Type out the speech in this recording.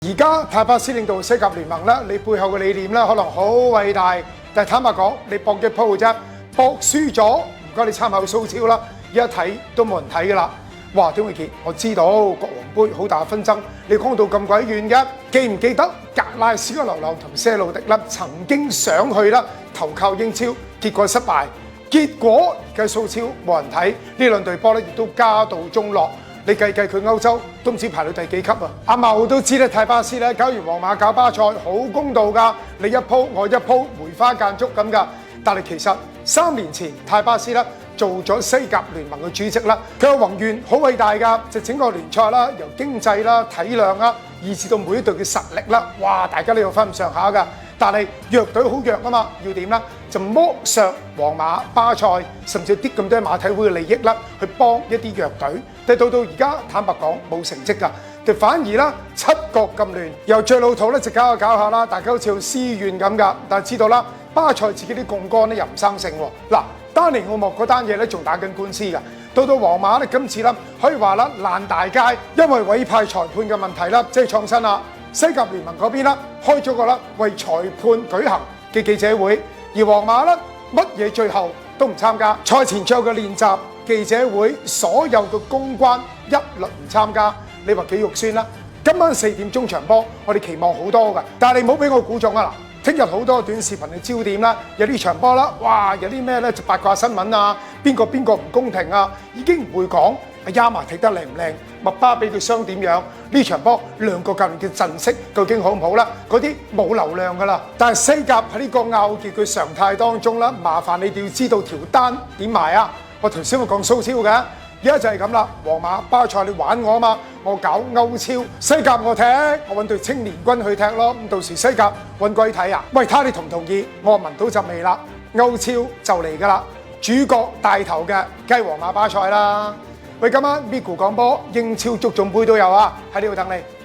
而家泰巴斯領導西甲聯盟咧，你背後嘅理念咧可能好偉大，但係坦白講，你搏嘅鋪啫，搏輸咗，唔該你參考蘇超啦，而家睇都冇人睇噶啦。哇，丁偉傑，我知道國王杯好大紛爭，你講到咁鬼遠嘅，記唔記得格拉斯哥流浪同些路迪啦，曾經想去啦投靠英超，結果失敗，結果而家蘇超冇人睇，呢兩隊波咧亦都家道中落。你計佢歐洲都唔知排到第幾級啊！阿茂都知咧，泰巴斯咧搞完皇馬搞巴塞好公道㗎，你一鋪我一鋪，梅花間竹咁㗎。但係其實3年前泰巴斯咧做咗西甲聯盟嘅主席啦，佢嘅宏願好偉大㗎，就整個聯賽啦，由經濟啦、體量啦，以至到每一隊嘅實力啦，哇！大家都有分咁上下㗎。但係弱隊好弱啊嘛，要點咧？就剝削皇馬、巴塞，甚至啲咁多馬體會嘅利益啦，去幫一啲弱隊。但到而家坦白講冇成績㗎，就反而啦七國咁亂，由最老土咧就搞下啦，大家好似有私怨咁㗎。但係知道啦，巴塞自己啲槓桿咧又唔生性喎。嗱，丹尼奧莫嗰單嘢咧仲打緊官司㗎。到皇馬咧今次啦可以話啦爛大街，因為委派裁判嘅問題啦，即係創新啦。西甲聯盟嗰邊啦，開咗個啦為裁判舉行嘅記者會，而皇馬啦乜嘢最後都唔參加，賽前最後嘅練習記者會，所有嘅公關一律唔參加，你話幾肉酸啦？今晚4點鐘場波，我哋期望好多㗎，但係你唔好俾我估中啊嗱！聽日好多短視頻嘅焦點啦，有啲場波啦，哇，有啲咩咧就八卦新聞啊，邊個唔公平啊，已經唔會講阿亞麻踢得靚唔靚，麥巴比佢傷點樣，呢場波兩個教練嘅陣式究竟好唔好啦？嗰啲冇流量㗎啦。但係西甲喺呢個拗撬嘅常態當中啦，麻煩你哋要知道條單點埋啊！我頭先會講蘇超嘅，而家就係咁啦。皇馬、巴塞你玩我啊嘛，我搞歐超，西甲我踢，我揾隊青年軍去踢咯。咁到時西甲揾鬼睇啊！喂，睇下你同唔同意？我聞到陣味啦，歐超就嚟㗎啦，主角帶頭嘅梗係皇馬、巴塞啦。喂，今晚 Migu 講波，英超足總杯都有啊，喺呢度等你。